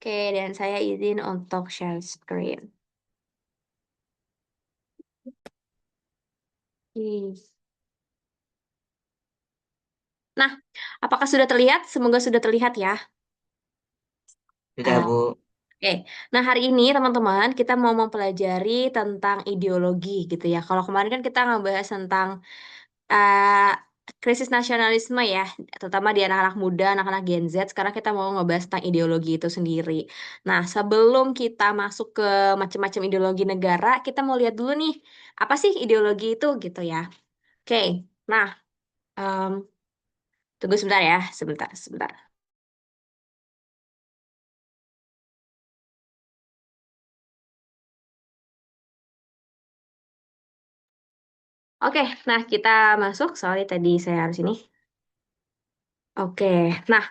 Oke, dan saya izin untuk share screen. Oke. Nah, apakah sudah terlihat? Semoga sudah terlihat ya. Sudah, Ah, Bu. Oke, nah hari ini teman-teman kita mau mempelajari tentang ideologi gitu ya. Kalau kemarin kan kita ngebahas tentang uh, krisis nasionalisme ya, terutama di anak-anak muda, anak-anak Gen Z. Sekarang kita mau ngebahas tentang ideologi itu sendiri. Nah, sebelum kita masuk ke macam-macam ideologi negara, kita mau lihat dulu nih, apa sih ideologi itu gitu ya. Oke, nah. em, Tunggu sebentar ya, sebentar, sebentar. Oke, nah kita masuk. Sorry tadi saya harus ini. Oke, nah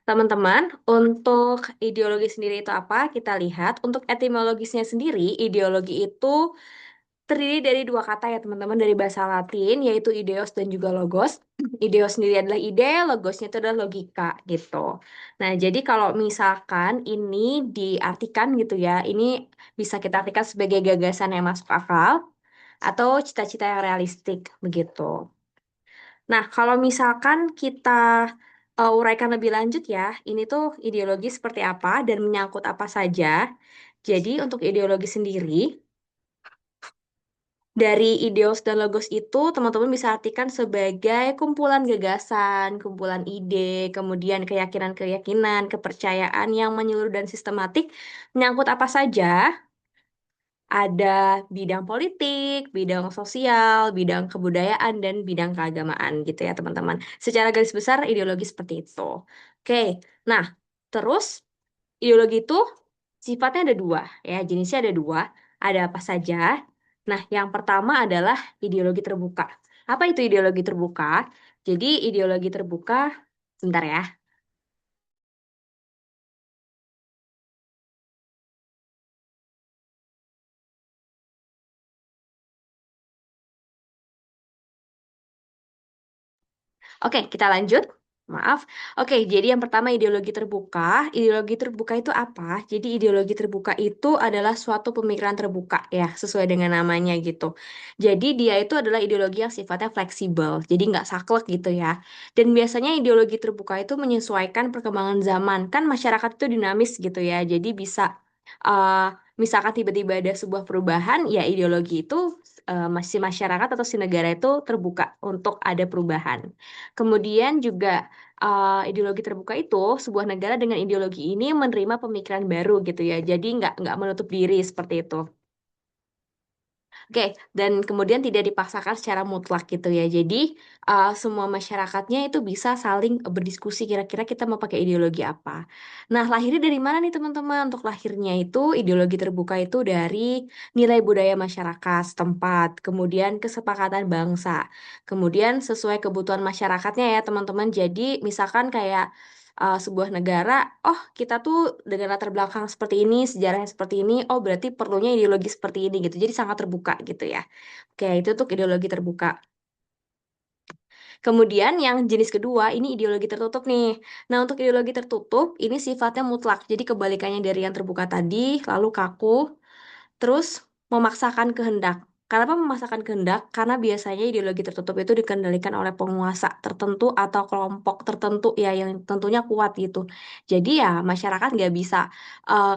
teman-teman, untuk ideologi sendiri itu apa? Kita lihat. Untuk etimologisnya sendiri, ideologi itu terdiri dari dua kata ya teman-teman, dari bahasa Latin, yaitu ideos dan juga logos. Ideos sendiri adalah ide, logosnya itu adalah logika gitu. Nah, jadi kalau misalkan ini diartikan gitu ya, ini bisa kita artikan sebagai gagasan yang masuk akal atau cita-cita yang realistik begitu. Nah, kalau misalkan kita uraikan lebih lanjut ya, ini tuh ideologi seperti apa dan menyangkut apa saja. Jadi untuk ideologi sendiri, dari ideos dan logos itu teman-teman bisa artikan sebagai kumpulan gagasan, kumpulan ide, kemudian keyakinan-keyakinan, kepercayaan yang menyeluruh dan sistematik menyangkut apa saja. Ada bidang politik, bidang sosial, bidang kebudayaan, dan bidang keagamaan gitu ya teman-teman. Secara garis besar ideologi seperti itu. Oke, nah terus ideologi itu sifatnya ada dua ya, jenisnya ada dua. Ada apa saja? Nah, yang pertama adalah ideologi terbuka. Apa itu ideologi terbuka? Jadi ideologi terbuka, sebentar ya. Oke, kita lanjut. Maaf. Oke, jadi yang pertama ideologi terbuka. Ideologi terbuka itu apa? Jadi ideologi terbuka itu adalah suatu pemikiran terbuka ya, sesuai dengan namanya gitu. Jadi dia itu adalah ideologi yang sifatnya fleksibel, jadi nggak saklek gitu ya. Dan biasanya ideologi terbuka itu menyesuaikan perkembangan zaman. Kan masyarakat itu dinamis gitu ya, jadi bisa uh, misalkan tiba-tiba ada sebuah perubahan, ya ideologi itu si masyarakat atau si negara itu terbuka untuk ada perubahan. Kemudian juga ideologi terbuka itu sebuah negara dengan ideologi ini menerima pemikiran baru gitu ya. Jadi nggak menutup diri seperti itu. Oke, dan kemudian tidak dipaksakan secara mutlak gitu ya. Jadi semua masyarakatnya itu bisa saling berdiskusi kira-kira kita mau pakai ideologi apa. Nah, lahirnya dari mana nih teman-teman? Untuk lahirnya itu ideologi terbuka itu dari nilai budaya masyarakat setempat, kemudian kesepakatan bangsa, kemudian sesuai kebutuhan masyarakatnya ya teman-teman. Jadi misalkan kayak sebuah negara, oh kita tuh dengan latar belakang seperti ini, sejarahnya seperti ini, oh berarti perlunya ideologi seperti ini gitu. Jadi sangat terbuka gitu ya. Oke, itu tuh ideologi terbuka. Kemudian yang jenis kedua, ini ideologi tertutup nih. Nah, untuk ideologi tertutup, ini sifatnya mutlak. Jadi kebalikannya dari yang terbuka tadi, lalu kaku, terus memaksakan kehendak. Kenapa memaksakan kehendak? Karena biasanya ideologi tertutup itu dikendalikan oleh penguasa tertentu atau kelompok tertentu ya yang tentunya kuat gitu. Jadi ya masyarakat nggak bisa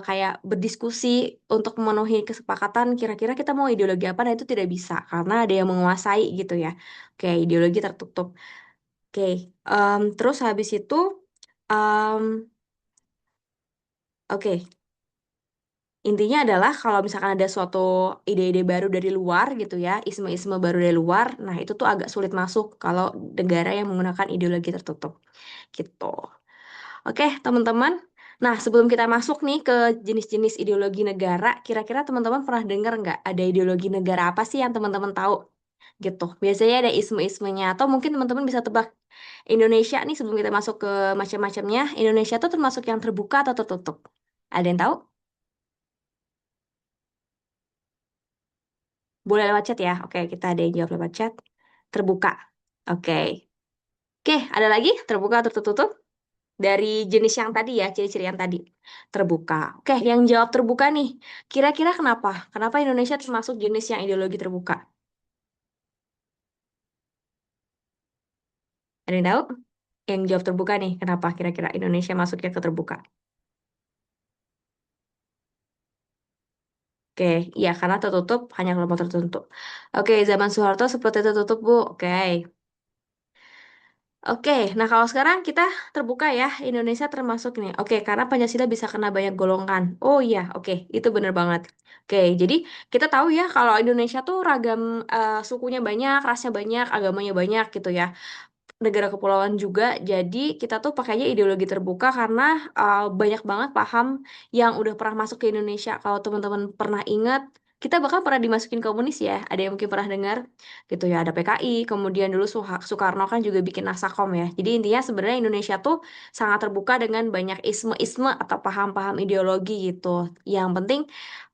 kayak berdiskusi untuk memenuhi kesepakatan kira-kira kita mau ideologi apa, nah itu tidak bisa karena ada yang menguasai gitu ya. Oke, ideologi tertutup. Oke, terus habis itu, em, oke. Intinya adalah kalau misalkan ada suatu ide-ide baru dari luar gitu ya, isme-isme baru dari luar, nah itu tuh agak sulit masuk kalau negara yang menggunakan ideologi tertutup gitu. Oke, teman-teman. Nah, sebelum kita masuk nih ke jenis-jenis ideologi negara, kira-kira teman-teman pernah dengar nggak ada ideologi negara apa sih yang teman-teman tahu gitu? Biasanya ada isme-ismenya atau mungkin teman-teman bisa tebak Indonesia nih sebelum kita masuk ke macam-macamnya. Indonesia tuh termasuk yang terbuka atau tertutup? Ada yang tahu? Boleh lewat chat ya. Oke, kita ada yang jawab lewat chat. Terbuka. Oke. Oke, ada lagi? Terbuka atau tertutup? Dari jenis yang tadi ya, ciri-ciri yang tadi. Terbuka. Oke, yang jawab terbuka nih. Kira-kira kenapa? Kenapa Indonesia termasuk jenis yang ideologi terbuka? Ada yang tahu? Yang jawab terbuka nih, kenapa kira-kira Indonesia masuknya ke terbuka? Oke, iya karena tertutup hanya kelompok tertentu. Oke, zaman Soeharto seperti tertutup, Bu. Oke. Oke, nah kalau sekarang kita terbuka ya, Indonesia termasuk nih. Oke, karena Pancasila bisa kena banyak golongan. Oh iya, oke, itu bener banget. Oke, jadi kita tahu ya kalau Indonesia tuh ragam sukunya banyak, rasnya banyak, agamanya banyak gitu ya, negara kepulauan juga. Jadi kita tuh pakainya ideologi terbuka karena banyak banget paham yang udah pernah masuk ke Indonesia. Kalau teman-teman pernah ingat, kita bahkan pernah dimasukin komunis ya. Ada yang mungkin pernah dengar gitu ya. Ada PKI, kemudian dulu Soekarno kan juga bikin Nasakom ya. Jadi intinya sebenarnya Indonesia tuh sangat terbuka dengan banyak isme-isme atau paham-paham ideologi gitu. Yang penting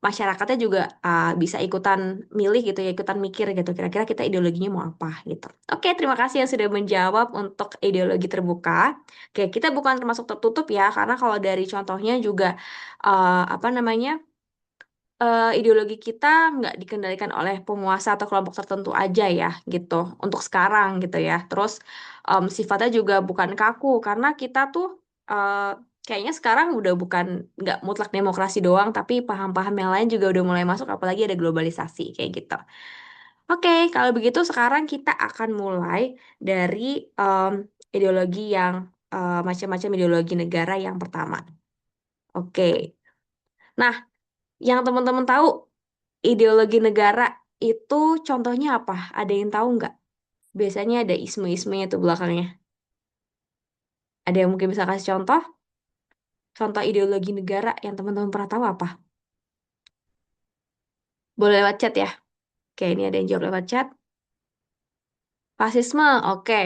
masyarakatnya juga bisa ikutan milih gitu ya, ikutan mikir gitu. Kira-kira kita ideologinya mau apa gitu. Oke, terima kasih yang sudah menjawab untuk ideologi terbuka. Oke, kita bukan termasuk tertutup ya, karena kalau dari contohnya juga apa namanya ideologi kita nggak dikendalikan oleh penguasa atau kelompok tertentu aja ya, gitu. Untuk sekarang gitu ya. Terus sifatnya juga bukan kaku, karena kita tuh eh, kayaknya sekarang udah bukan nggak mutlak demokrasi doang, tapi paham-paham yang lain juga udah mulai masuk, apalagi ada globalisasi kayak gitu. Oke, kalau begitu sekarang kita akan mulai dari em, ideologi yang macam-macam ideologi negara yang pertama. Oke, nah yang teman-teman tahu ideologi negara itu contohnya apa? Ada yang tahu nggak? Biasanya ada isme-ismenya tuh belakangnya. Ada yang mungkin bisa kasih contoh? Contoh ideologi negara yang teman-teman pernah tahu apa? Boleh lewat chat ya. Oke, ini ada yang jawab lewat chat. Fasisme, oke.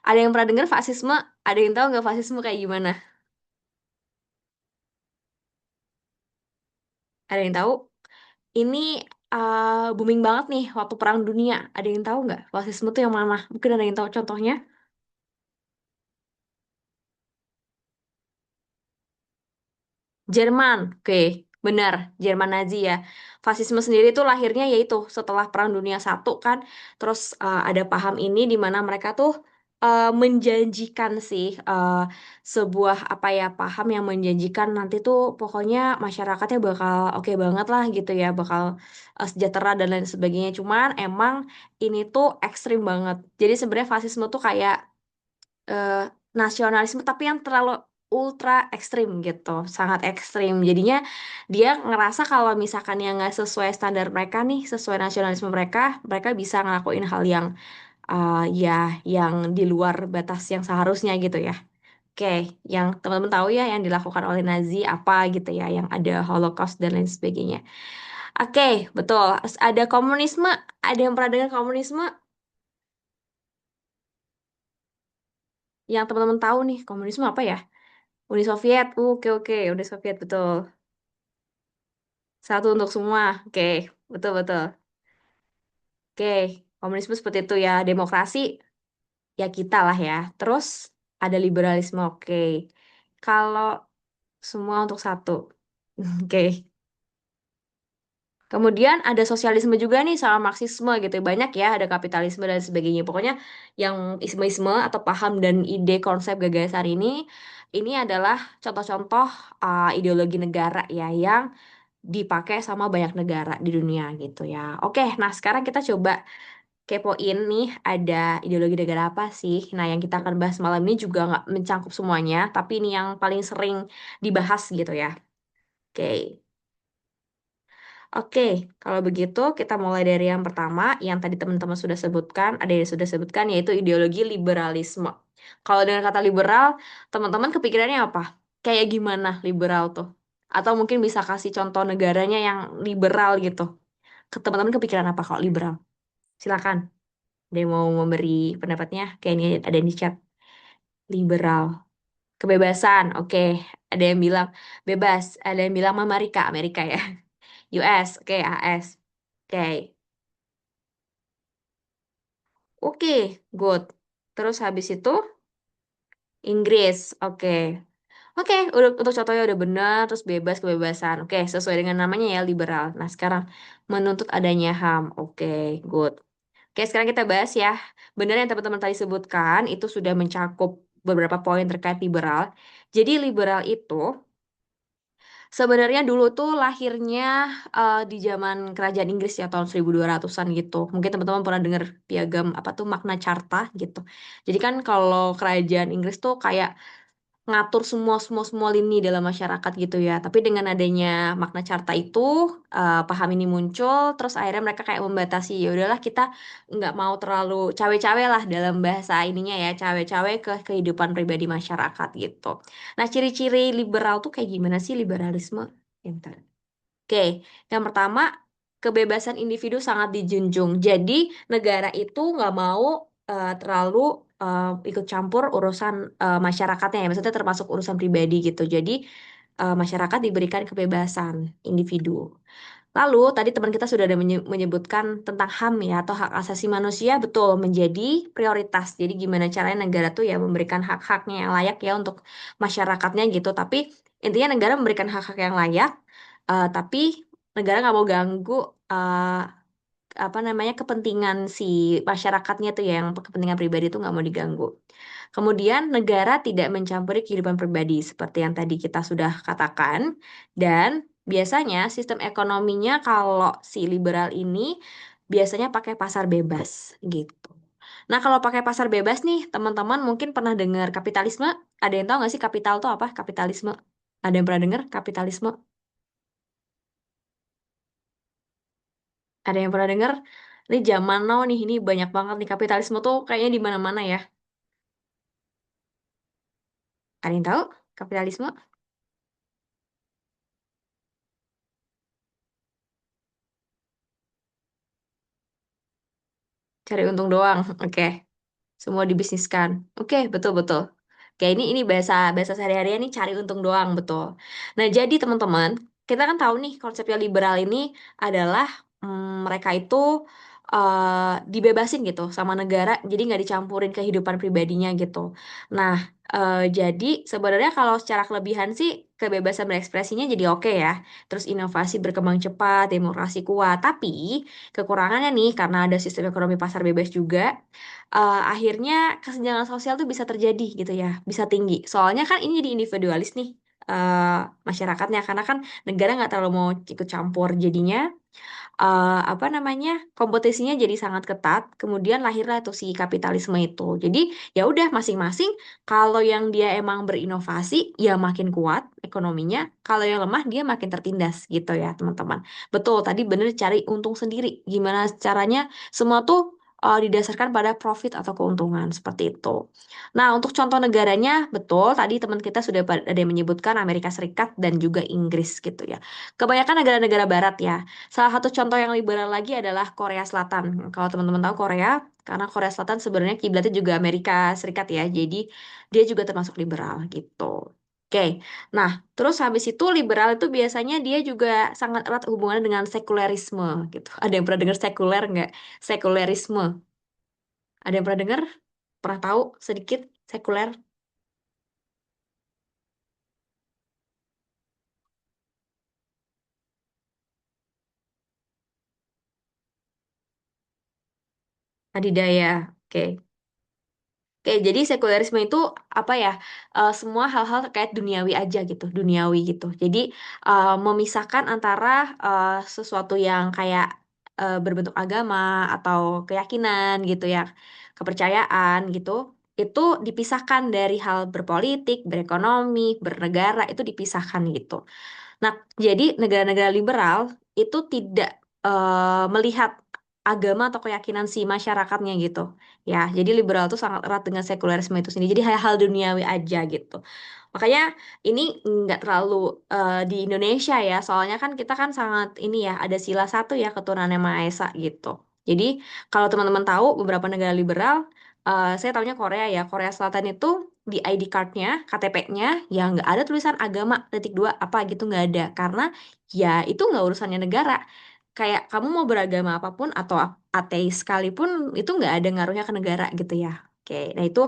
Ada yang pernah dengar fasisme? Ada yang tahu nggak fasisme kayak gimana? Ada yang tahu? Ini booming banget nih waktu Perang Dunia. Ada yang tahu nggak fasisme itu yang mana? Mungkin ada yang tahu contohnya? Jerman, oke, benar, Jerman Nazi ya. Fasisme sendiri itu lahirnya yaitu setelah Perang Dunia Satu kan, terus ada paham ini di mana mereka tuh menjanjikan sih sebuah apa ya paham yang menjanjikan nanti tuh pokoknya masyarakatnya bakal oke banget lah gitu ya, bakal sejahtera dan lain sebagainya. Cuman emang ini tuh ekstrim banget. Jadi sebenarnya fasisme tuh kayak eh, nasionalisme tapi yang terlalu ultra ekstrim gitu, sangat ekstrim. Jadinya dia ngerasa kalau misalkan yang nggak sesuai standar mereka nih, sesuai nasionalisme mereka, mereka bisa ngelakuin hal yang ya yang di luar batas yang seharusnya gitu ya. Oke, yang teman-teman tahu ya yang dilakukan oleh Nazi apa gitu ya, yang ada Holocaust dan lain sebagainya. Oke, betul. Terus ada komunisme, ada yang pernah dengar komunisme? Yang teman-teman tahu nih, komunisme apa ya? Uni Soviet, oke oke, Uni Soviet betul. Satu untuk semua, oke, betul betul. Oke, komunisme seperti itu ya, demokrasi ya kita lah ya. Terus ada liberalisme, oke. Kalau semua untuk satu, oke. Kemudian ada sosialisme juga nih sama Marxisme gitu. Banyak ya, ada kapitalisme dan sebagainya. Pokoknya yang isme-isme atau paham dan ide konsep gagasan ini adalah contoh-contoh ideologi negara ya yang dipakai sama banyak negara di dunia gitu ya. Oke, nah sekarang kita coba kepoin nih ada ideologi negara apa sih. Nah yang kita akan bahas malam ini juga nggak mencangkup semuanya, tapi ini yang paling sering dibahas gitu ya. Oke. Oke, kalau begitu kita mulai dari yang pertama, yang tadi teman-teman sudah sebutkan, ada yang sudah sebutkan, yaitu ideologi liberalisme. Kalau dengan kata liberal, teman-teman kepikirannya apa? Kayak gimana liberal tuh? Atau mungkin bisa kasih contoh negaranya yang liberal gitu. Teman-teman kepikiran apa kalau liberal? Silakan. Ada yang mau memberi pendapatnya? Kayak ini ada di chat. Liberal. Kebebasan, oke. Ada yang bilang bebas. Ada yang bilang Amerika, Amerika ya. US, oke, AS. Oke. Oke, good. Terus habis itu Inggris. Oke. Oke, untuk contohnya udah benar, terus bebas kebebasan. Oke, sesuai dengan namanya ya, liberal. Nah, sekarang menuntut adanya HAM. Oke, good. Oke, sekarang kita bahas ya. Benar yang teman-teman tadi sebutkan, itu sudah mencakup beberapa poin terkait liberal. Jadi liberal itu sebenarnya dulu tuh lahirnya di zaman Kerajaan Inggris ya tahun 1200-an gitu. Mungkin teman-teman pernah dengar piagam apa tuh Magna Carta gitu. Jadi kan kalau Kerajaan Inggris tuh kayak ngatur semua lini dalam masyarakat gitu ya. Tapi dengan adanya Magna Carta itu paham ini muncul, terus akhirnya mereka kayak membatasi ya udahlah kita nggak mau terlalu cawe-cawe lah dalam bahasa ininya ya, cawe-cawe ke kehidupan pribadi masyarakat gitu. Nah, ciri-ciri liberal tuh kayak gimana sih liberalisme? Ya, bentar. Oke, yang pertama kebebasan individu sangat dijunjung. Jadi negara itu nggak mau terlalu ikut campur urusan masyarakatnya ya, maksudnya termasuk urusan pribadi gitu. Jadi masyarakat diberikan kebebasan individu. Lalu tadi teman kita sudah ada menyebutkan tentang HAM ya atau hak asasi manusia betul menjadi prioritas. Jadi gimana caranya negara tuh ya memberikan hak-haknya yang layak ya untuk masyarakatnya gitu. Tapi intinya negara memberikan hak-hak yang layak, tapi negara nggak mau ganggu apa namanya kepentingan si masyarakatnya tuh ya, yang kepentingan pribadi itu nggak mau diganggu. Kemudian negara tidak mencampuri kehidupan pribadi seperti yang tadi kita sudah katakan dan biasanya sistem ekonominya kalau si liberal ini biasanya pakai pasar bebas gitu. Nah, kalau pakai pasar bebas nih, teman-teman mungkin pernah dengar kapitalisme. Ada yang tahu nggak sih kapital itu apa? Kapitalisme. Ada yang pernah dengar kapitalisme? Ada yang pernah dengar? Ini zaman now nih, ini banyak banget nih kapitalisme tuh kayaknya di mana-mana ya. Ada yang tahu kapitalisme? Cari untung doang. Oke, semua dibisniskan. Oke, betul-betul. Oke, ini bahasa bahasa sehari-hari nih cari untung doang, betul. Nah, jadi teman-teman, kita kan tahu nih konsepnya liberal ini adalah mereka itu dibebasin gitu sama negara, jadi nggak dicampurin kehidupan pribadinya gitu. Nah, jadi sebenarnya kalau secara kelebihan sih kebebasan berekspresinya jadi oke ya. Terus inovasi berkembang cepat, demokrasi kuat. Tapi kekurangannya nih karena ada sistem ekonomi pasar bebas juga, akhirnya kesenjangan sosial tuh bisa terjadi gitu ya, bisa tinggi. Soalnya kan ini jadi individualis nih eh, masyarakatnya, karena kan negara nggak terlalu mau ikut campur, jadinya apa namanya kompetisinya jadi sangat ketat. Kemudian lahirlah tuh si kapitalisme itu. Jadi ya udah masing-masing kalau yang dia emang berinovasi ya makin kuat ekonominya, kalau yang lemah dia makin tertindas gitu ya teman-teman. Betul tadi bener cari untung sendiri. Gimana caranya semua tuh didasarkan pada profit atau keuntungan seperti itu. Nah, untuk contoh negaranya, betul tadi teman kita sudah ada yang menyebutkan Amerika Serikat dan juga Inggris gitu ya. Kebanyakan negara-negara barat ya. Salah satu contoh yang liberal lagi adalah Korea Selatan. Kalau teman-teman tahu Korea, karena Korea Selatan sebenarnya kiblatnya juga Amerika Serikat ya, jadi dia juga termasuk liberal gitu. Oke, nah terus habis itu liberal itu biasanya dia juga sangat erat hubungannya dengan sekulerisme gitu. Ada yang pernah dengar sekuler nggak? Sekulerisme. Ada yang pernah dengar? Pernah tahu sedikit sekuler? Adidaya. Oke. Oke, jadi sekulerisme itu apa ya? Semua hal-hal terkait duniawi aja gitu, duniawi gitu. Jadi memisahkan antara sesuatu yang kayak berbentuk agama atau keyakinan gitu ya, kepercayaan gitu, itu dipisahkan dari hal berpolitik, berekonomi, bernegara itu dipisahkan gitu. Nah, jadi negara-negara liberal itu tidak melihat agama atau keyakinan si masyarakatnya gitu. Ya, jadi liberal itu sangat erat dengan sekulerisme itu sendiri. Jadi hal-hal duniawi aja gitu. Makanya ini nggak terlalu di Indonesia ya, soalnya kan kita kan sangat ini ya, ada sila satu ya keturunannya Maha Esa gitu. Jadi kalau teman-teman tahu beberapa negara liberal, saya tahunya Korea ya, Korea Selatan itu di ID card-nya, KTP-nya, ya nggak ada tulisan agama, titik dua apa gitu nggak ada, karena ya itu nggak urusannya negara. Kayak kamu mau beragama apapun atau ateis sekalipun itu nggak ada ngaruhnya ke negara gitu ya. Oke, nah itu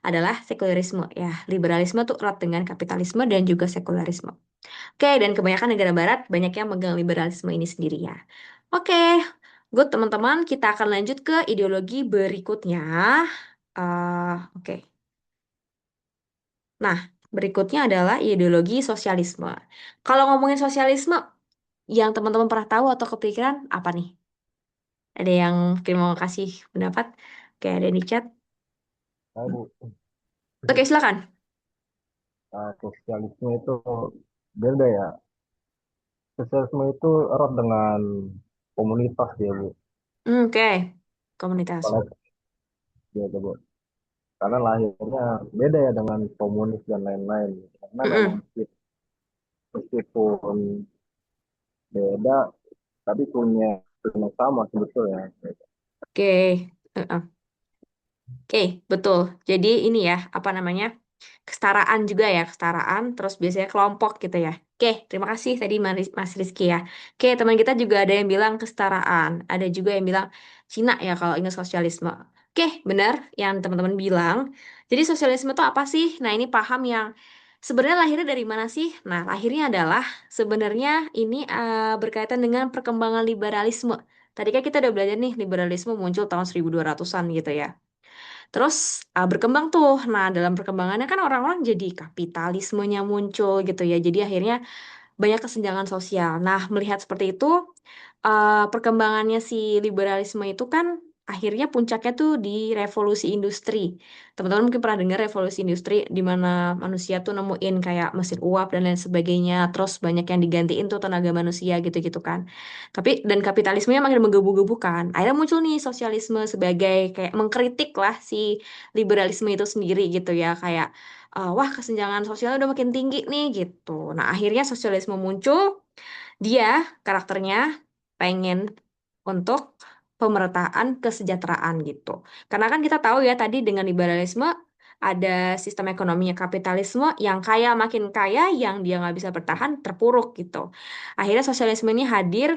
adalah sekularisme ya. Liberalisme tuh erat dengan kapitalisme dan juga sekularisme. Oke, dan kebanyakan negara barat banyak yang megang liberalisme ini sendiri ya. Oke, good teman-teman, kita akan lanjut ke ideologi berikutnya. Oke, nah berikutnya adalah ideologi sosialisme. Kalau ngomongin sosialisme, yang teman-teman pernah tahu atau kepikiran apa nih? Ada yang mungkin mau kasih pendapat? Oke, ada di chat. Nah, Bu, Oke, silakan. sosialisme itu beda ya. Sosialisme itu erat dengan komunitas ya, Bu. Oke, komunitas. Kalau dia itu, Bu. Karena lahirnya beda ya dengan komunis dan lain-lain. Karena memang Mm-mm. meskipun beda, tapi punya sama sebetulnya. Oke, oke, betul. Jadi ini ya, apa namanya? Kesetaraan juga ya, kesetaraan, terus biasanya kelompok gitu ya. Oke, terima kasih tadi Mas Rizky ya. Oke, teman kita juga ada yang bilang kesetaraan, ada juga yang bilang Cina ya kalau ingat sosialisme. Oke, benar yang teman-teman bilang. Jadi sosialisme itu apa sih? Nah, ini paham yang sebenarnya lahirnya dari mana sih? Nah, lahirnya adalah sebenarnya ini berkaitan dengan perkembangan liberalisme. Tadi kan kita udah belajar nih, liberalisme muncul tahun 1200-an gitu ya. Terus berkembang tuh. Nah, dalam perkembangannya kan orang-orang jadi kapitalismenya muncul gitu ya. Jadi akhirnya banyak kesenjangan sosial. Nah, melihat seperti itu, perkembangannya si liberalisme itu kan akhirnya puncaknya tuh di revolusi industri. Teman-teman mungkin pernah dengar revolusi industri di mana manusia tuh nemuin kayak mesin uap dan lain sebagainya. Terus banyak yang digantiin tuh tenaga manusia gitu-gitu kan. Tapi dan kapitalismenya makin menggebu-gebu kan. Akhirnya muncul nih sosialisme sebagai kayak mengkritik lah si liberalisme itu sendiri gitu ya. Kayak wah kesenjangan sosialnya udah makin tinggi nih gitu. Nah, akhirnya sosialisme muncul, dia karakternya pengen untuk pemerataan kesejahteraan gitu. Karena kan kita tahu ya tadi dengan liberalisme ada sistem ekonominya kapitalisme yang kaya makin kaya, yang dia nggak bisa bertahan terpuruk gitu. Akhirnya sosialisme ini hadir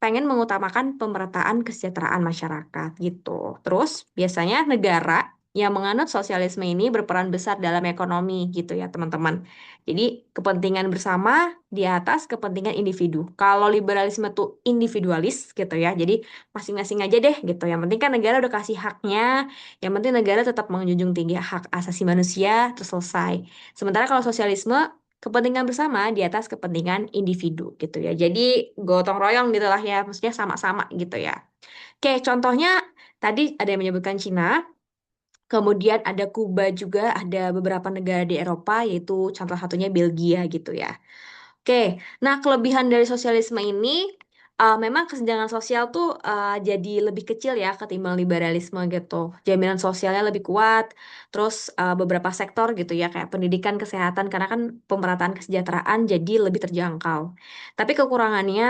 pengen mengutamakan pemerataan kesejahteraan masyarakat gitu. Terus biasanya negara yang menganut sosialisme ini berperan besar dalam ekonomi gitu ya teman-teman. Jadi kepentingan bersama di atas kepentingan individu. Kalau liberalisme tuh individualis gitu ya. Jadi masing-masing aja deh gitu. Yang penting kan negara udah kasih haknya. Yang penting negara tetap menjunjung tinggi hak asasi manusia terus selesai. Sementara kalau sosialisme kepentingan bersama di atas kepentingan individu gitu ya. Jadi gotong royong gitu lah ya, maksudnya sama-sama gitu ya. Oke, contohnya tadi ada yang menyebutkan Cina, kemudian ada Kuba juga, ada beberapa negara di Eropa yaitu contoh satunya Belgia gitu ya. Oke, nah kelebihan dari sosialisme ini memang kesenjangan sosial tuh jadi lebih kecil ya ketimbang liberalisme gitu. Jaminan sosialnya lebih kuat, terus beberapa sektor gitu ya kayak pendidikan, kesehatan karena kan pemerataan kesejahteraan jadi lebih terjangkau. Tapi kekurangannya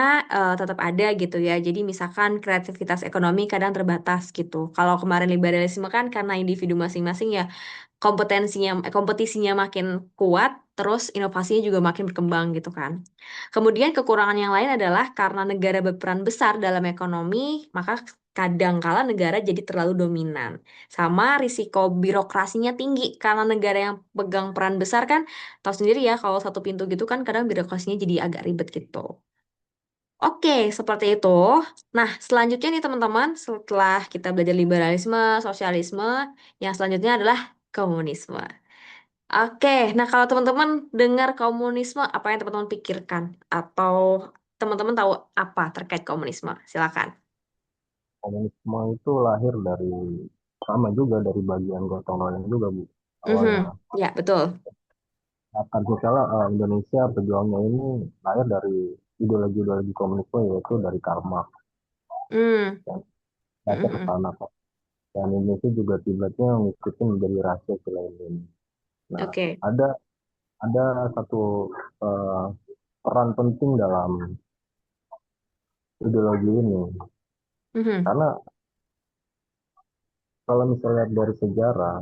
tetap ada gitu ya. Jadi misalkan kreativitas ekonomi kadang terbatas gitu. Kalau kemarin liberalisme kan karena individu masing-masing ya kompetisinya makin kuat, terus inovasinya juga makin berkembang gitu kan. Kemudian kekurangan yang lain adalah karena negara berperan besar dalam ekonomi, maka kadangkala negara jadi terlalu dominan. Sama risiko birokrasinya tinggi karena negara yang pegang peran besar kan, tahu sendiri ya kalau satu pintu gitu kan kadang birokrasinya jadi agak ribet gitu. Oke, seperti itu. Nah, selanjutnya nih teman-teman, setelah kita belajar liberalisme, sosialisme, yang selanjutnya adalah komunisme. Oke, nah kalau teman-teman dengar komunisme, apa yang teman-teman pikirkan? Atau teman-teman tahu apa terkait komunisme? Silakan. Komunisme itu lahir dari sama juga dari bagian gotong royong juga, Bu. Awalnya. Mhm. Ya, betul. Akan misalnya Indonesia pejuangnya ini lahir dari ideologi-ideologi komunisme yaitu dari Karl Marx Hmm. yang baca ke Mhm. sana Pak. Dan Indonesia juga tiba-tiba ngikutin menjadi rasis selain ini. Nah, Oke. ada ada satu eh, peran penting dalam ideologi ini Mhm. karena kalau misalnya dari sejarah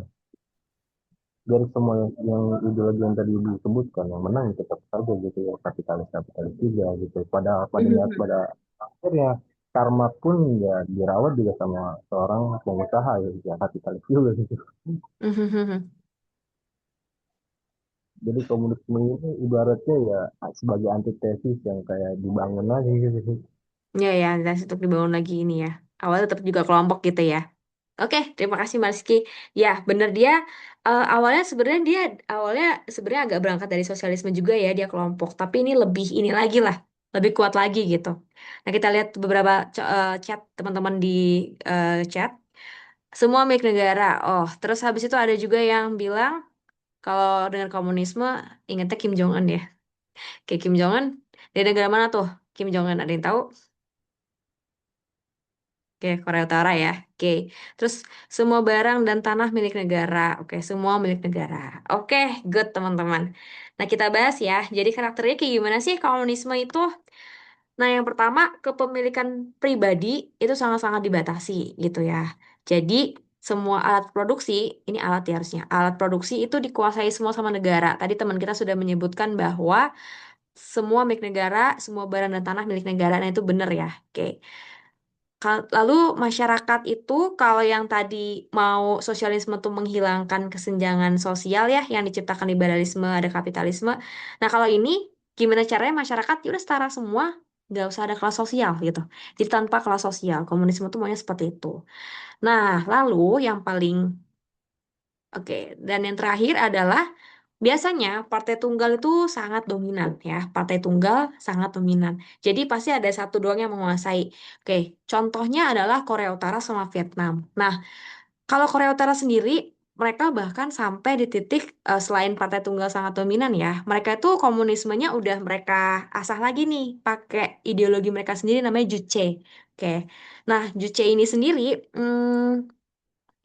dari semua yang ideologi yang tadi disebutkan yang menang tetap saja gitu ya kapitalis kapitalis juga gitu pada pada Mhm. pada akhirnya karma pun ya dirawat juga sama seorang pengusaha ya, ya kapitalis juga gitu. Jadi komunisme ini ibaratnya ya sebagai antitesis yang kayak dibangun lagi gitu. Ya, ya, dan untuk dibangun lagi ini ya. Awalnya tetap juga kelompok gitu ya. Oke, terima kasih Mas Rizky. Ya, bener dia awalnya sebenarnya agak berangkat dari sosialisme juga ya dia kelompok, tapi ini lebih ini lagi lah, lebih kuat lagi gitu. Nah, kita lihat beberapa chat teman-teman di chat, semua milik negara. Oh, terus habis itu ada juga yang bilang kalau dengan komunisme ingetnya Kim Jong Un ya. Kayak Kim Jong Un dari negara mana tuh? Kim Jong Un ada yang tahu? Oke, Korea Utara ya. Oke. Terus semua barang dan tanah milik negara. Oke, semua milik negara. Oke, good teman-teman. Nah, kita bahas ya. Jadi karakternya kayak gimana sih komunisme itu? Nah, yang pertama, kepemilikan pribadi itu sangat-sangat dibatasi gitu ya. Jadi, semua alat produksi, ini alat ya harusnya, alat produksi itu dikuasai semua sama negara. Tadi teman kita sudah menyebutkan bahwa semua milik negara, semua barang dan tanah milik negara. Nah, itu benar ya. Oke. Lalu masyarakat itu kalau yang tadi mau sosialisme tuh menghilangkan kesenjangan sosial ya yang diciptakan liberalisme ada kapitalisme. Nah kalau ini gimana caranya masyarakat ya udah setara semua nggak usah ada kelas sosial gitu. Jadi tanpa kelas sosial komunisme tuh maunya seperti itu. Nah lalu yang paling oke dan yang terakhir adalah biasanya partai tunggal itu sangat dominan ya. Partai tunggal sangat dominan. Jadi pasti ada satu doang yang menguasai. Oke, contohnya adalah Korea Utara sama Vietnam. Nah, kalau Korea Utara sendiri, mereka bahkan sampai di titik selain partai tunggal sangat dominan ya, mereka itu komunismenya udah mereka asah lagi nih, pakai ideologi mereka sendiri namanya Juche. Oke, nah Juche ini sendiri,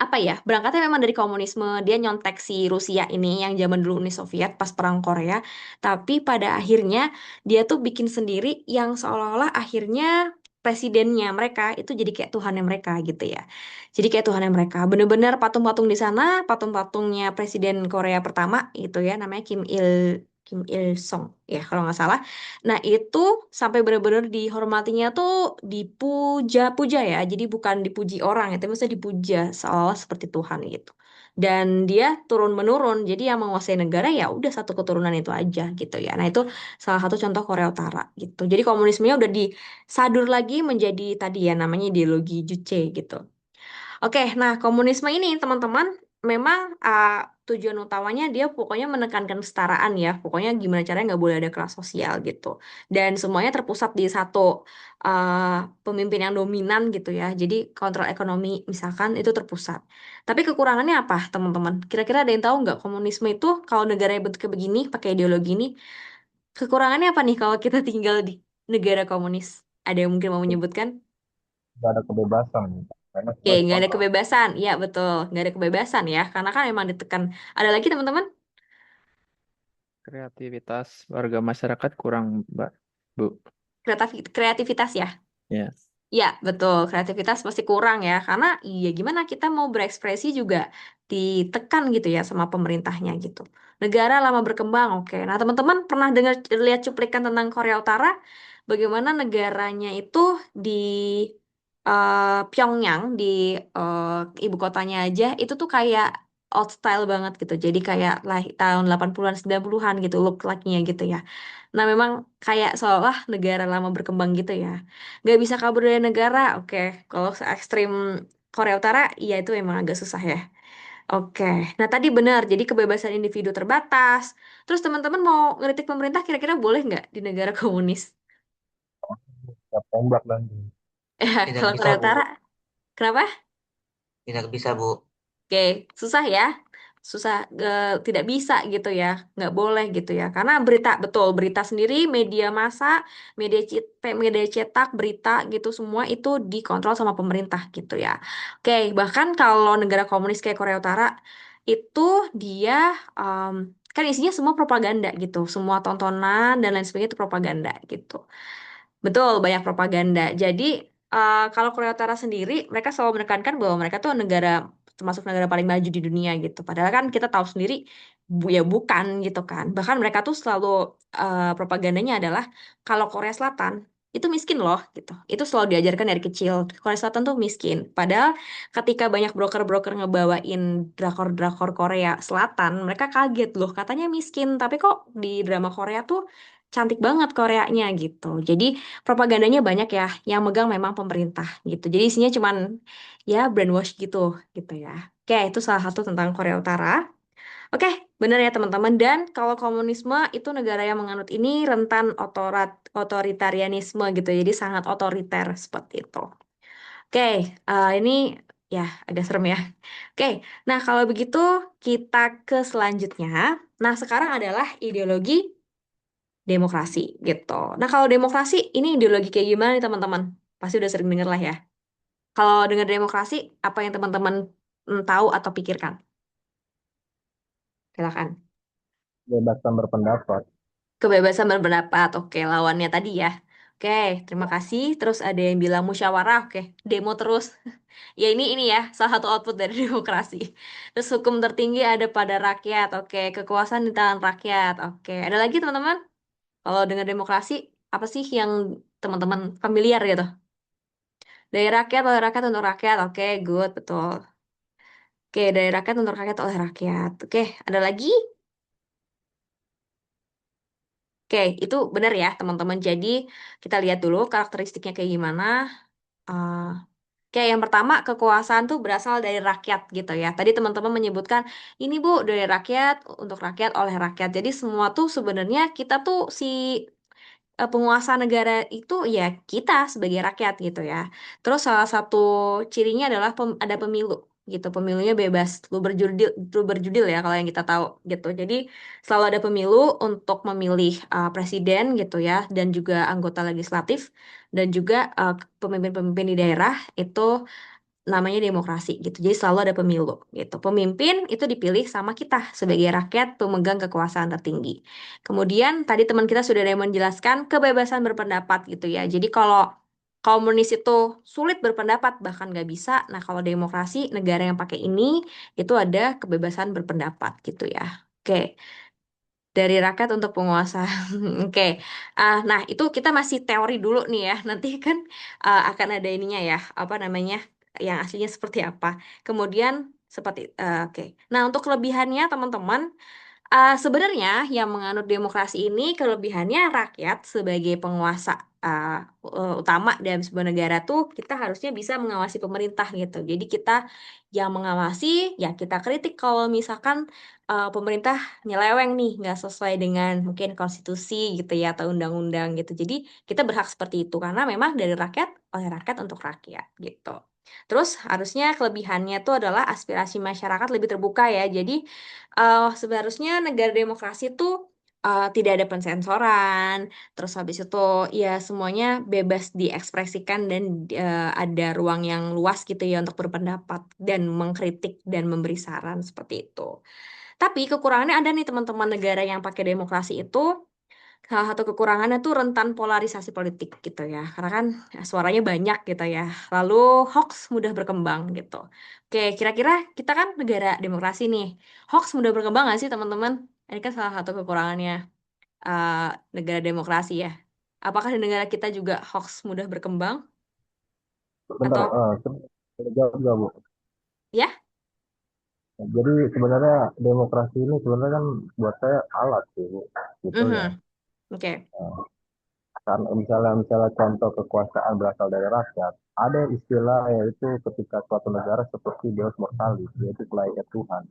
apa ya berangkatnya memang dari komunisme dia nyontek si Rusia ini yang zaman dulu Uni Soviet pas perang Korea tapi pada akhirnya dia tuh bikin sendiri yang seolah-olah akhirnya presidennya mereka itu jadi kayak Tuhannya mereka gitu ya jadi kayak Tuhannya mereka bener-bener patung-patung di sana patung-patungnya presiden Korea pertama itu ya namanya Kim Il Sung ya kalau nggak salah nah itu sampai benar-benar dihormatinya tuh dipuja-puja ya. Jadi bukan dipuji orang ya, tapi maksudnya dipuja seolah seperti Tuhan gitu. Dan dia turun-menurun. Jadi yang menguasai negara ya udah satu keturunan itu aja gitu ya. Nah, itu salah satu contoh Korea Utara gitu. Jadi komunismenya udah disadur lagi menjadi tadi ya namanya ideologi Juche gitu. Oke, nah komunisme ini teman-teman memang tujuan utamanya dia pokoknya menekankan kesetaraan ya. Pokoknya gimana caranya nggak boleh ada kelas sosial gitu. Dan semuanya terpusat di satu pemimpin yang dominan gitu ya. Jadi kontrol ekonomi misalkan itu terpusat. Tapi kekurangannya apa teman-teman? Kira-kira ada yang tahu nggak komunisme itu kalau negaranya bentuknya begini pakai ideologi ini, kekurangannya apa nih kalau kita tinggal di negara komunis? Ada yang mungkin mau menyebutkan? Nggak ada kebebasan karena Oke, semua nggak ada dipaksa. kebebasan. Iya, betul. Nggak ada kebebasan ya. Karena kan emang ditekan. Ada lagi teman-teman? Kreativitas warga masyarakat kurang, Mbak. Bu. Kreativitas ya. Ya. Iya, betul. Kreativitas pasti kurang ya. Karena iya gimana kita mau berekspresi juga ditekan gitu ya sama pemerintahnya gitu. Negara lama berkembang, oke. Nah, teman-teman pernah dengar lihat cuplikan tentang Korea Utara? Bagaimana negaranya itu di Pyongyang di eh, ibu kotanya aja itu tuh kayak old style banget gitu. Jadi kayak lah tahun 80-an 90-an gitu look like-nya gitu ya. Nah, memang kayak seolah negara lama berkembang gitu ya. Gak bisa kabur dari negara. Oke, kalau se ekstrim Korea Utara, iya itu emang agak susah ya. Oke, nah tadi benar. Jadi kebebasan individu terbatas. Terus teman-teman mau ngeritik pemerintah kira-kira boleh nggak di negara komunis? Siap tembak dan Tidak Kalau bisa, Korea Bu. Utara, kenapa? Tidak bisa, Bu. Oke, susah ya. Susah, tidak bisa gitu ya. Nggak boleh gitu ya. Karena berita, betul, berita sendiri, media massa, media cetak, berita gitu, semua itu dikontrol sama pemerintah gitu ya. Oke, bahkan kalau negara komunis kayak Korea Utara, itu dia, em, kan isinya semua propaganda gitu. Semua tontonan dan lain sebagainya itu propaganda gitu. Betul, banyak propaganda. Jadi, kalau Korea Utara sendiri, mereka selalu menekankan bahwa mereka tuh negara, termasuk negara paling maju di dunia gitu. Padahal kan kita tahu sendiri, ya bukan gitu kan. Bahkan mereka tuh selalu propagandanya adalah, kalau Korea Selatan, itu miskin loh gitu. Itu selalu diajarkan dari kecil. Korea Selatan tuh miskin. Padahal ketika banyak broker-broker ngebawain drakor-drakor Korea Selatan, mereka kaget loh, katanya miskin, tapi kok di drama Korea tuh cantik banget Koreanya gitu. Jadi propagandanya banyak ya, yang megang memang pemerintah gitu. Jadi isinya cuman ya brainwash gitu ya. Oke, itu salah satu tentang Korea Utara. Oke, benar ya teman-teman. Dan kalau komunisme itu negara yang menganut ini rentan otoritarianisme gitu. Jadi sangat otoriter seperti itu. Oke, ini ya agak serem ya. Oke, nah kalau begitu kita ke selanjutnya. Nah sekarang adalah ideologi demokrasi gitu. Nah kalau demokrasi ini ideologi kayak gimana nih teman-teman? Pasti udah sering denger lah ya. Kalau dengar demokrasi, apa yang teman-teman tahu atau pikirkan? Silakan. Kebebasan berpendapat. Kebebasan berpendapat, oke, lawannya tadi ya. Oke, terima kasih. Terus ada yang bilang musyawarah, oke, demo terus. Ya ini ya, salah satu output dari demokrasi. Terus hukum tertinggi ada pada rakyat, oke, kekuasaan di tangan rakyat, oke. Ada lagi teman-teman? Kalau dengan demokrasi, apa sih yang teman-teman familiar gitu? Dari rakyat oleh rakyat untuk rakyat, oke, good, betul. Oke, dari rakyat untuk rakyat oleh rakyat. Oke, ada lagi? Oke, itu benar ya teman-teman. Jadi kita lihat dulu karakteristiknya kayak gimana. Eh, Kayak yang pertama, kekuasaan tuh berasal dari rakyat gitu ya. Tadi teman-teman menyebutkan, ini Bu, dari rakyat, untuk rakyat, oleh rakyat. Jadi semua tuh sebenarnya kita tuh penguasa negara itu ya kita sebagai rakyat gitu ya. Terus salah satu cirinya adalah ada pemilu gitu. Pemilunya bebas, lu berjudil ya kalau yang kita tahu gitu. Jadi selalu ada pemilu untuk memilih presiden gitu ya, dan juga anggota legislatif, dan juga pemimpin-pemimpin di daerah itu namanya demokrasi gitu. Jadi selalu ada pemilu gitu. Pemimpin itu dipilih sama kita sebagai rakyat pemegang kekuasaan tertinggi. Kemudian tadi teman kita sudah ada yang menjelaskan kebebasan berpendapat gitu ya. Jadi kalau komunis itu sulit berpendapat bahkan nggak bisa. Nah kalau demokrasi negara yang pakai ini itu ada kebebasan berpendapat gitu ya. Oke, dari rakyat untuk penguasa. Oke. Nah, itu kita masih teori dulu nih ya. Nanti kan akan ada ininya ya, apa namanya? Yang aslinya seperti apa. Kemudian seperti oke. Nah, untuk kelebihannya teman-teman, sebenarnya yang menganut demokrasi ini kelebihannya rakyat sebagai penguasa utama dalam sebuah negara tuh kita harusnya bisa mengawasi pemerintah gitu. Jadi kita yang mengawasi ya kita kritik kalau misalkan pemerintah nyeleweng nih nggak sesuai dengan mungkin konstitusi gitu ya atau undang-undang gitu. Jadi kita berhak seperti itu karena memang dari rakyat oleh rakyat untuk rakyat gitu. Terus harusnya kelebihannya tuh adalah aspirasi masyarakat lebih terbuka ya. Jadi seharusnya negara demokrasi itu tidak ada pensensoran, terus habis itu ya semuanya bebas diekspresikan dan ada ruang yang luas gitu ya untuk berpendapat dan mengkritik dan memberi saran seperti itu. Tapi kekurangannya ada nih teman-teman negara yang pakai demokrasi itu. Salah satu kekurangannya tuh rentan polarisasi politik gitu ya. Karena kan ya, suaranya banyak gitu ya. Lalu hoax mudah berkembang gitu. Oke, kira-kira kita kan negara demokrasi nih. Hoax mudah berkembang nggak sih teman-teman? Ini kan salah satu kekurangannya uh, negara demokrasi ya. Apakah di negara kita juga hoax mudah berkembang? Bentar, Atau saya jawab juga, Bu. ya? Jadi sebenarnya demokrasi ini sebenarnya kan buat saya alat sih, Bu. Gitu ya. Mhm. Oke. Nah, karena misalnya contoh kekuasaan berasal dari rakyat, ada istilah yaitu ketika suatu negara seperti Deus Mortalis, yaitu layaknya Tuhan.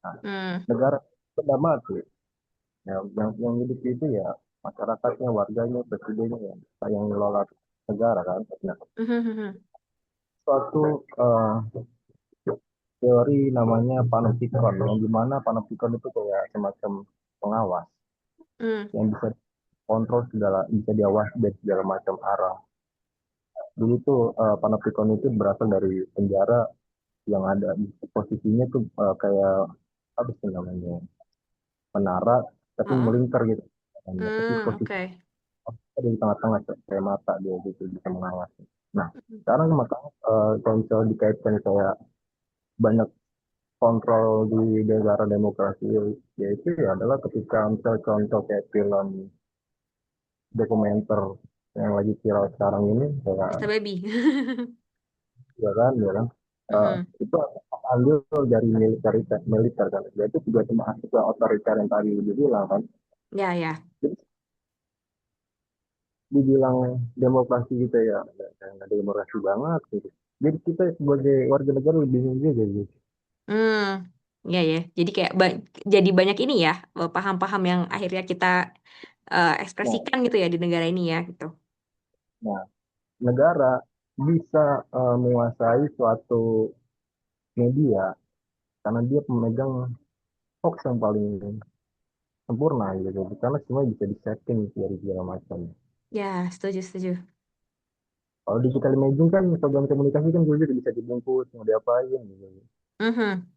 Nah, Hmm. negara sudah mati, ya, yang hidup itu ya masyarakatnya, warganya, presidennya yang mengelola negara kan. Nah, Mhm. suatu teori namanya panoptikon, yang dimana panoptikon itu kayak semacam pengawas Hmm. yang bisa kontrol segala, bisa diawasi dari segala macam arah. Dulu tuh panoptikon itu berasal dari penjara yang ada di posisinya tuh kayak apa sih namanya, menara tapi Oh. melingkar gitu. Tapi Hmm. posisi Oke. ada di tengah-tengah kayak mata dia gitu bisa mengawasi. Nah, sekarang makanya kalau misalnya dikaitkan kayak banyak kontrol di negara demokrasi, yaitu ya adalah ketika misal contoh kayak film dokumenter yang lagi viral sekarang ini kayak Pesta babi. ya kan Eh, Mm-mm. itu ambil dari militer militer kan dia itu juga cuma masuk ke otoriter yang tadi dibilang kan. Ya, ya. Jadi dibilang demokrasi kita ya nggak demokrasi banget gitu. Jadi kita sebagai warga negara lebih bingung juga gitu. Hmm, ya ya. Jadi kayak jadi banyak ini ya, paham-paham yang akhirnya kita Nah, ekspresikan gitu ya di negara ini ya gitu. nah negara bisa menguasai suatu media karena dia pemegang hoax yang paling sempurna gitu. Karena semua bisa disetting dari segala macam. Ya, setuju, setuju. Kalau digital imaging kan program komunikasi kan juga bisa dibungkus, mau diapain gitu. Mhm.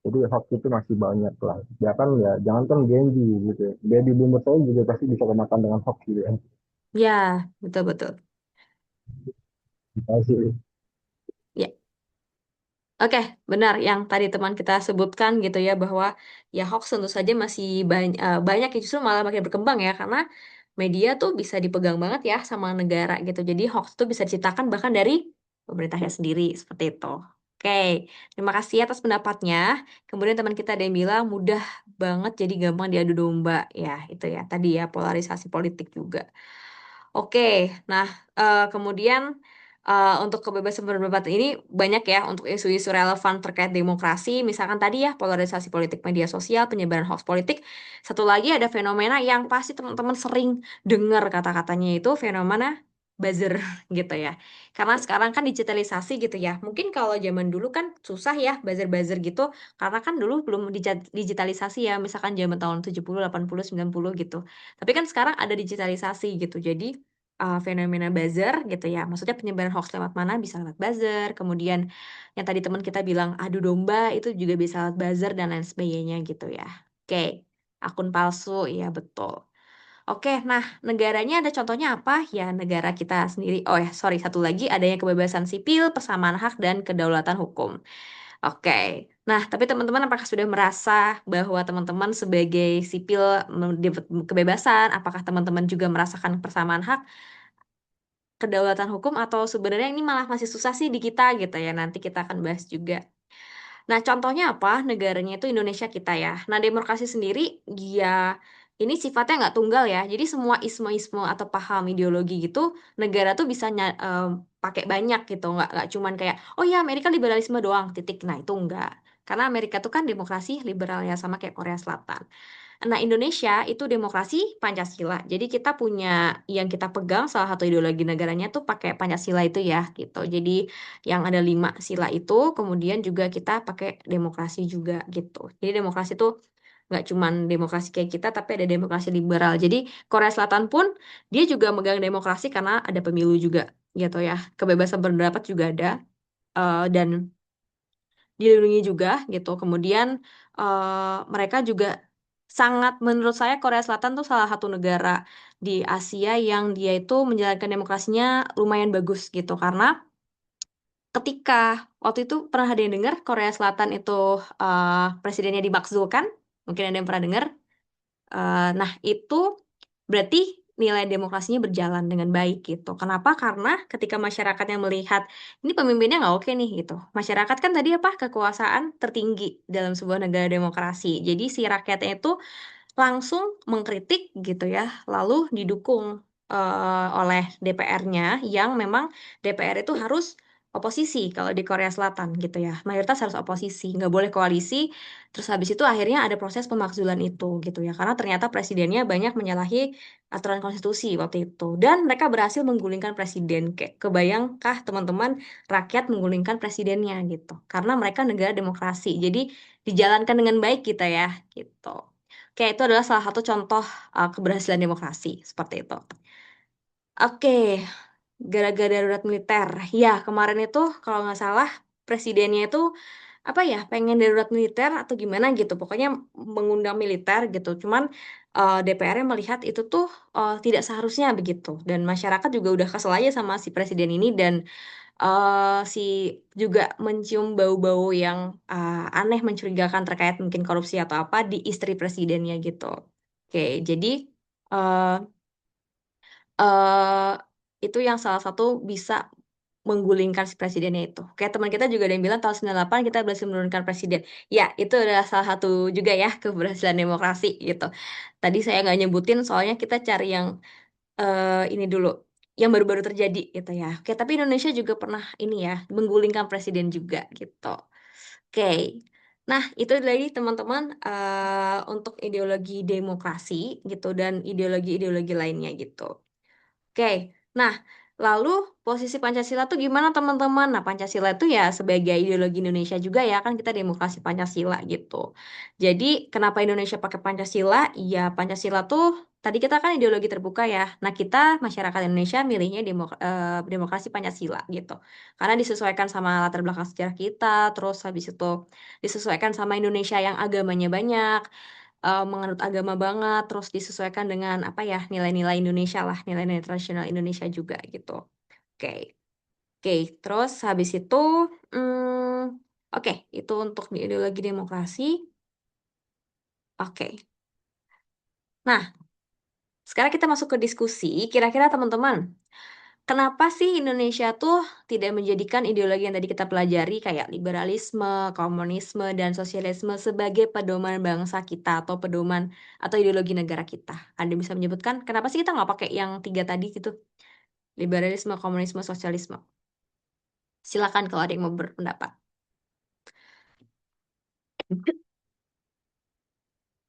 Jadi hoax itu masih banyak lah. Ya kan ya, jangankan Gen Z gitu. Baby boomer saya juga pasti bisa kemakan dengan hoax gitu ya. Ya, betul, betul. Masih. Ya, oke, benar yang tadi teman kita sebutkan gitu ya bahwa ya hoax tentu saja masih banyak yang justru malah makin berkembang ya karena media tuh bisa dipegang banget ya sama negara gitu. Jadi hoax tuh bisa diciptakan bahkan dari pemerintahnya sendiri seperti itu. Oke, terima kasih atas pendapatnya. Kemudian teman kita ada yang bilang mudah banget jadi gampang diadu domba. Ya, itu ya tadi ya polarisasi politik juga. Oke, nah kemudian untuk kebebasan berpendapat ini banyak ya untuk isu-isu relevan terkait demokrasi, misalkan tadi ya polarisasi politik media sosial, penyebaran hoax politik. Satu lagi ada fenomena yang pasti teman-teman sering dengar kata-katanya itu fenomena buzzer gitu ya. Karena sekarang kan digitalisasi gitu ya. Mungkin kalau zaman dulu kan susah ya buzzer-buzzer gitu karena kan dulu belum digitalisasi ya, misalkan zaman tahun 70, 80, 90 gitu. Tapi kan sekarang ada digitalisasi gitu. Jadi fenomena buzzer gitu ya. Maksudnya penyebaran hoax lewat mana bisa lewat buzzer. Kemudian yang tadi teman kita bilang adu domba itu juga bisa lewat buzzer dan lain sebagainya gitu ya. Oke, akun palsu ya betul. Oke, nah negaranya ada contohnya apa? Ya negara kita sendiri. Oh ya, sorry, satu lagi adanya kebebasan sipil, persamaan hak dan kedaulatan hukum. Oke. Nah, tapi teman-teman apakah sudah merasa bahwa teman-teman sebagai sipil mendapat kebebasan? Apakah teman-teman juga merasakan persamaan hak, kedaulatan hukum, atau sebenarnya ini malah masih susah sih di kita gitu ya? Nanti kita akan bahas juga. Nah, contohnya apa? Negaranya itu Indonesia kita ya. Nah, demokrasi sendiri, ya ini sifatnya nggak tunggal ya. Jadi semua isme-isme atau paham ideologi gitu, negara tuh bisa pakai banyak gitu. Nggak cuman kayak, oh ya Amerika liberalisme doang, titik. Nah, itu enggak. Karena Amerika tuh kan demokrasi liberal ya, sama kayak Korea Selatan. Nah, Indonesia itu demokrasi Pancasila. Jadi kita punya yang kita pegang salah satu ideologi negaranya tuh pakai Pancasila itu ya gitu. Jadi yang ada 5 sila itu, kemudian juga kita pakai demokrasi juga gitu. Jadi demokrasi itu nggak cuman demokrasi kayak kita, tapi ada demokrasi liberal. Jadi Korea Selatan pun dia juga megang demokrasi karena ada pemilu juga gitu ya. Kebebasan berpendapat juga ada dan dilindungi juga gitu. Kemudian mereka juga sangat, menurut saya Korea Selatan tuh salah satu negara di Asia yang dia itu menjalankan demokrasinya lumayan bagus gitu karena ketika waktu itu pernah ada yang dengar Korea Selatan itu presidennya dimakzulkan, mungkin ada yang pernah dengar. Nah, itu berarti nilai demokrasinya berjalan dengan baik gitu. Kenapa? Karena ketika masyarakat yang melihat ini pemimpinnya nggak oke nih gitu. Masyarakat kan tadi apa? Kekuasaan tertinggi dalam sebuah negara demokrasi. Jadi si rakyatnya itu langsung mengkritik gitu ya, lalu didukung oleh DPR-nya yang memang DPR itu harus oposisi kalau di Korea Selatan gitu ya. Mayoritas harus oposisi, nggak boleh koalisi. Terus habis itu akhirnya ada proses pemakzulan itu gitu ya. Karena ternyata presidennya banyak menyalahi aturan konstitusi waktu itu. Dan mereka berhasil menggulingkan presiden. Kayak kebayangkah teman-teman rakyat menggulingkan presidennya gitu. Karena mereka negara demokrasi. Jadi dijalankan dengan baik kita ya gitu. Oke, itu adalah salah satu contoh keberhasilan demokrasi seperti itu. Oke, gara-gara darurat militer. Ya, kemarin itu kalau nggak salah presidennya itu apa ya, pengen darurat militer atau gimana gitu. Pokoknya mengundang militer gitu. Cuman DPR-nya melihat itu tuh tidak seharusnya begitu. Dan masyarakat juga udah kesel aja sama si presiden ini dan si juga mencium bau-bau yang aneh mencurigakan terkait mungkin korupsi atau apa di istri presidennya gitu. Oke, jadi eh eh itu yang salah satu bisa menggulingkan si presidennya itu. Kayak teman kita juga ada yang bilang tahun 98 kita berhasil menurunkan presiden. Ya, itu adalah salah satu juga ya keberhasilan demokrasi gitu. Tadi saya nggak nyebutin soalnya kita cari yang ini dulu, yang baru-baru terjadi gitu ya. Oke, tapi Indonesia juga pernah ini ya, menggulingkan presiden juga gitu. Oke. Nah, itu lagi teman-teman untuk ideologi demokrasi gitu dan ideologi-ideologi lainnya gitu. Oke, nah lalu posisi Pancasila tuh gimana teman-teman? Nah Pancasila itu ya sebagai ideologi Indonesia juga ya kan kita demokrasi Pancasila gitu. Jadi kenapa Indonesia pakai Pancasila? Ya Pancasila tuh tadi kita kan ideologi terbuka ya. Nah kita masyarakat Indonesia milihnya demokrasi Pancasila gitu. Karena disesuaikan sama latar belakang sejarah kita, terus habis itu disesuaikan sama Indonesia yang agamanya banyak, menganut agama banget, terus disesuaikan dengan apa ya nilai-nilai Indonesia lah, nilai-nilai tradisional Indonesia juga gitu. Oke, oke. Terus habis itu, oke, itu untuk di ideologi demokrasi. Oke. Nah, sekarang kita masuk ke diskusi. Kira-kira teman-teman, kenapa sih Indonesia tuh tidak menjadikan ideologi yang tadi kita pelajari kayak liberalisme, komunisme, dan sosialisme sebagai pedoman bangsa kita atau pedoman atau ideologi negara kita? Ada yang bisa menyebutkan kenapa sih kita nggak pakai yang tiga tadi gitu? Liberalisme, komunisme, sosialisme. Silakan kalau ada yang mau berpendapat.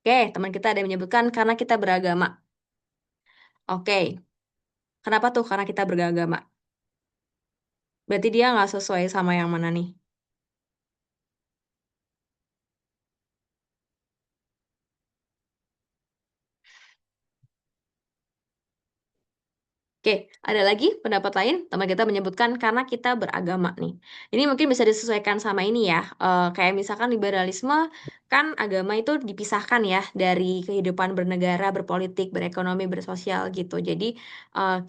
Oke, teman kita ada yang menyebutkan karena kita beragama. Oke, kenapa tuh karena kita beragama? Berarti dia nggak sesuai sama yang mana nih? Oke, ada lagi pendapat lain? Teman kita menyebutkan karena kita beragama nih. Ini mungkin bisa disesuaikan sama ini ya. Kayak misalkan liberalisme, kan agama itu dipisahkan ya dari kehidupan bernegara, berpolitik, berekonomi, bersosial gitu. Jadi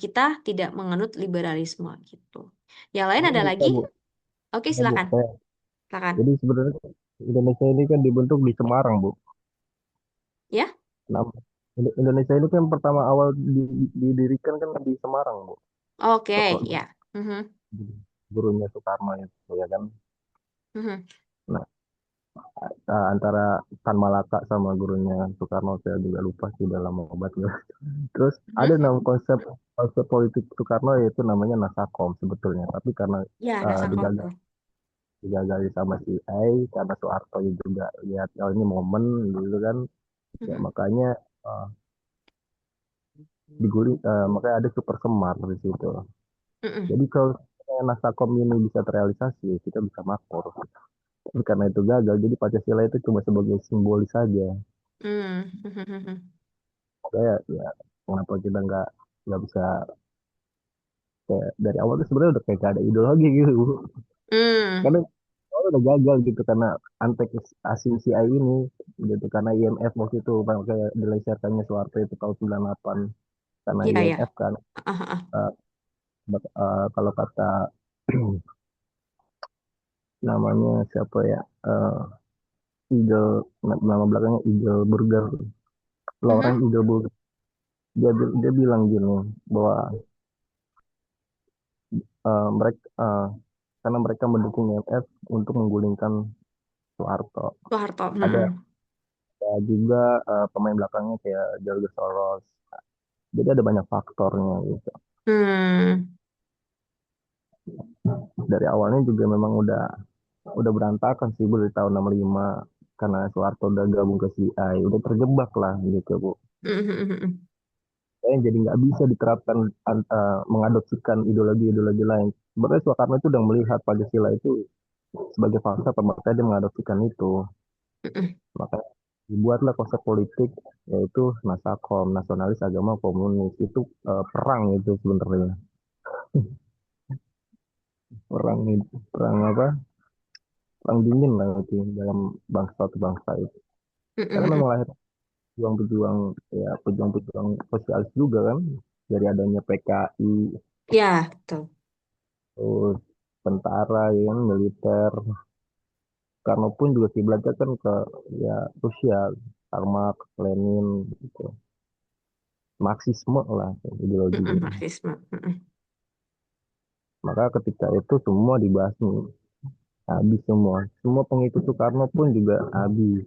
kita tidak menganut liberalisme gitu. Yang lain Ini ada bisa lagi? Bu, Oke, ya, Bu. silakan. Silakan. Jadi sebenarnya Indonesia ini kan dibentuk di Semarang, Bu. Ya? Nah, Indonesia ini kan pertama awal didirikan kan di Semarang, Bu. Oke, Tokoh ya. Mhm, gurunya Soekarno itu ya kan. mhm, Nah, antara Tan Malaka sama gurunya Soekarno saya juga lupa sih dalam obat ya. Terus ada mhm. nama konsep konsep politik Soekarno yaitu namanya Nasakom sebetulnya, tapi karena Ya, Nasakom digagal tuh. digagal sama si karena Soeharto juga lihat oh ini momen dulu kan ya Mhm, makanya eh, makanya ada Super Semar di situ. mhm, Jadi kalau Nasakom ini bisa terrealisasi kita bisa makmur. Tapi karena itu gagal jadi Pancasila itu cuma sebagai simbolis saja. mhm, mhm, mhm. Makanya ya kenapa kita nggak bisa kayak dari awal tuh sebenarnya udah kayak gak ada ideologi gitu. Hmm, Karena awalnya udah gagal gitu karena antek asumsi AI ini gitu karena IMF waktu itu kayak dilengsarkannya Soeharto itu tahun 98 karena iya ya. IMF kan. Ah, ah, ah. Eh, kalau kata namanya siapa ya Eagle nama belakangnya Eagle Burger Lawrence Mhm. Eagle Burger dia bilang gini bahwa mereka karena mereka mendukung IMF untuk menggulingkan Soeharto. Soeharto. Ada, Mhm. ada juga pemain belakangnya kayak George Soros. Jadi ada banyak faktornya gitu. Hmm, Dari awalnya juga memang udah berantakan sih Bu dari tahun 65 karena Soeharto udah gabung ke CI, udah terjebak lah gitu Bu. mhm, mhm, mhm. Kayaknya jadi nggak bisa diterapkan mengadopsikan ideologi-ideologi lain. Sebenarnya Soekarno itu udah melihat Pancasila itu sebagai falsafah, makanya dia mengadopsikan itu. Mhm. Maka dibuatlah konsep politik yaitu Nasakom, nasionalis agama komunis. Itu perang itu sebenarnya. Perang itu, perang apa? Perang dingin lah itu dalam bangsa satu bangsa itu. Mhm, Karena memang mhm. lahir pejuang-pejuang ya pejuang-pejuang sosialis juga kan dari adanya PKI, Ya, betul. terus tentara ya kan, militer. Karena pun juga kiblatnya kan ke ya Rusia, Karl Marx, Lenin gitu. Marxisme lah ideologi gitu. Marxisme. Maka ketika itu semua dibahas nih, habis semua. Semua pengikut Soekarno pun juga habis.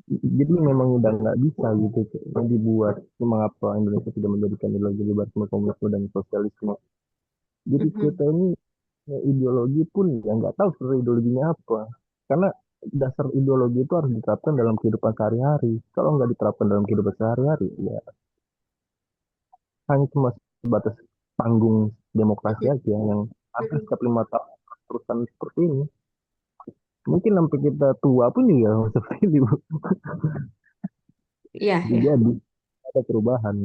Jadi memang udah nggak bisa gitu dibuat mengapa Indonesia tidak menjadikan ideologi liberalisme, komunisme dan sosialisme. Jadi Mhm. kita ini ideologi pun ya nggak tahu sebenarnya ideologinya apa. Karena dasar ideologi itu harus diterapkan dalam kehidupan sehari-hari. Kalau nggak diterapkan dalam kehidupan sehari-hari, ya hanya cuma sebatas panggung demokrasi Mhm. aja yang ada Mhm. setiap 5 tahun terusan seperti ini. Mungkin sampai kita tua pun juga seperti ini, Bu. Iya, ya. Jadi ada perubahan.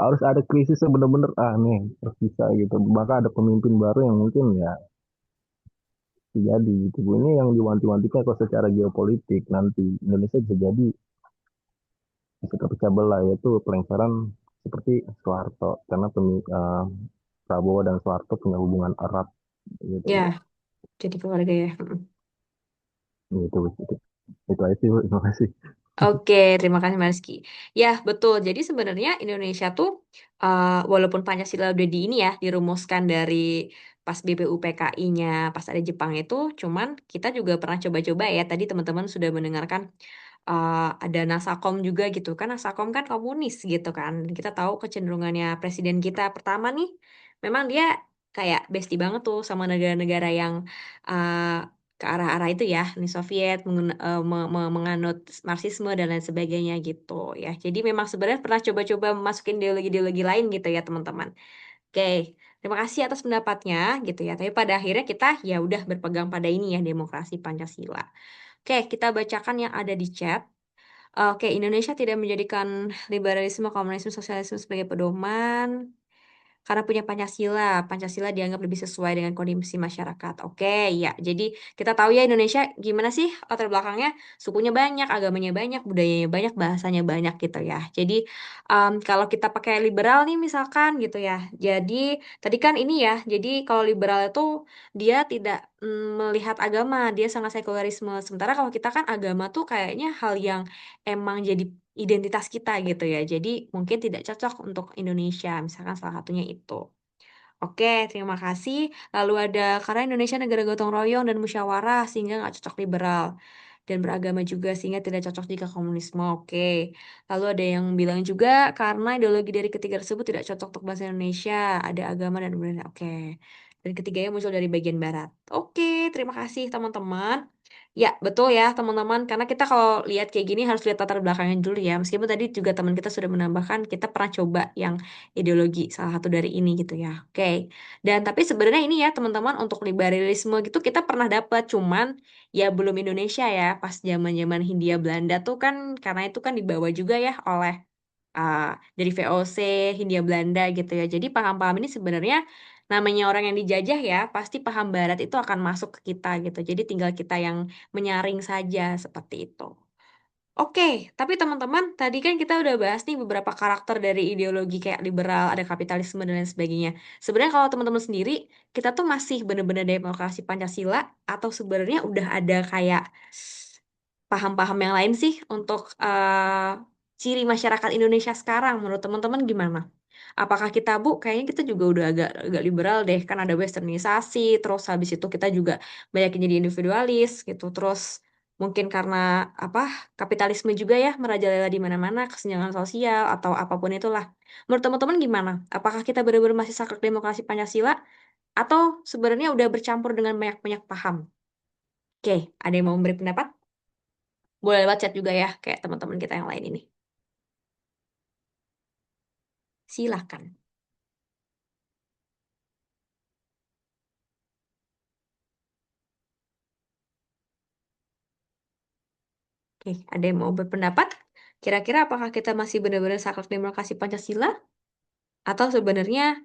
Harus ada krisis yang benar-benar nih harus bisa gitu. Bahkan ada pemimpin baru yang mungkin ya jadi gitu. Ini yang diwanti-wantikan kalau secara geopolitik nanti Indonesia bisa jadi bisa terpecah belah yaitu pelengseran seperti Soeharto karena Prabowo dan Soeharto punya hubungan erat gitu Ya, Bu. jadi keluarga ya. Itu aja sih Bu. Terima kasih. Oke, terima kasih Mas Rizky. Ya, betul. Jadi sebenarnya Indonesia tuh, walaupun Pancasila udah di ini ya, dirumuskan dari pas BPUPKI-nya, pas ada Jepang itu, cuman kita juga pernah coba-coba ya. Tadi teman-teman sudah mendengarkan ada Nasakom juga gitu kan. Nasakom kan komunis gitu kan. Kita tahu kecenderungannya presiden kita pertama nih, memang dia kayak bestie banget tuh sama negara-negara yang uh, ke arah-arah itu ya, Uni Soviet menganut Marxisme dan lain sebagainya gitu ya. Jadi memang sebenarnya pernah coba-coba masukin ideologi-ideologi lain gitu ya teman-teman. Oke, terima kasih atas pendapatnya gitu ya. Tapi pada akhirnya kita ya udah berpegang pada ini ya demokrasi Pancasila. Oke, kita bacakan yang ada di chat. Oke, Indonesia tidak menjadikan liberalisme, komunisme, sosialisme sebagai pedoman karena punya Pancasila. Pancasila dianggap lebih sesuai dengan kondisi masyarakat. Oke, ya. Jadi kita tahu ya Indonesia gimana sih latar belakangnya? Sukunya banyak, agamanya banyak, budayanya banyak, bahasanya banyak gitu ya. Jadi kalau kita pakai liberal nih misalkan gitu ya. Jadi tadi kan ini ya. Jadi kalau liberal itu dia tidak melihat agama, dia sangat sekularisme. Sementara kalau kita kan agama tuh kayaknya hal yang emang jadi identitas kita gitu ya. Jadi mungkin tidak cocok untuk Indonesia, misalkan salah satunya itu. Oke, terima kasih. Lalu ada karena Indonesia negara gotong royong dan musyawarah sehingga nggak cocok liberal dan beragama juga sehingga tidak cocok jika komunisme. Oke. Lalu ada yang bilang juga karena ideologi dari ketiga tersebut tidak cocok untuk bahasa Indonesia, ada agama dan budaya. Oke. Dan ketiganya muncul dari bagian barat. Oke, terima kasih teman-teman. Ya, betul ya teman-teman. Karena kita kalau lihat kayak gini harus lihat latar belakangnya dulu ya. Meskipun tadi juga teman kita sudah menambahkan, kita pernah coba yang ideologi salah satu dari ini gitu ya. Oke. Dan tapi sebenarnya ini ya teman-teman untuk liberalisme gitu kita pernah dapat, cuman ya belum Indonesia ya. Pas zaman-zaman Hindia Belanda tuh kan karena itu kan dibawa juga ya oleh uh, dari VOC Hindia Belanda gitu ya. Jadi paham-paham ini sebenarnya namanya orang yang dijajah ya, pasti paham Barat itu akan masuk ke kita gitu. Jadi tinggal kita yang menyaring saja seperti itu. Oke, tapi teman-teman, tadi kan kita udah bahas nih beberapa karakter dari ideologi kayak liberal, ada kapitalisme dan lain sebagainya. Sebenarnya kalau teman-teman sendiri, kita tuh masih bener-bener demokrasi Pancasila atau sebenarnya udah ada kayak paham-paham yang lain sih untuk ciri masyarakat Indonesia sekarang menurut teman-teman gimana? Apakah kita, Bu, kayaknya kita juga udah agak agak liberal deh, kan ada westernisasi, terus habis itu kita juga banyak yang jadi individualis gitu, terus mungkin karena apa kapitalisme juga ya merajalela di mana-mana, kesenjangan sosial atau apapun itulah. Menurut teman-teman gimana? Apakah kita benar-benar masih saklek demokrasi Pancasila atau sebenarnya udah bercampur dengan banyak-banyak paham? Oke, ada yang mau memberi pendapat? Boleh lewat chat juga ya, kayak teman-teman kita yang lain ini. Silakan. Oke, ada yang mau berpendapat? Kira-kira apakah kita masih benar-benar saklek demokrasi Pancasila atau sebenarnya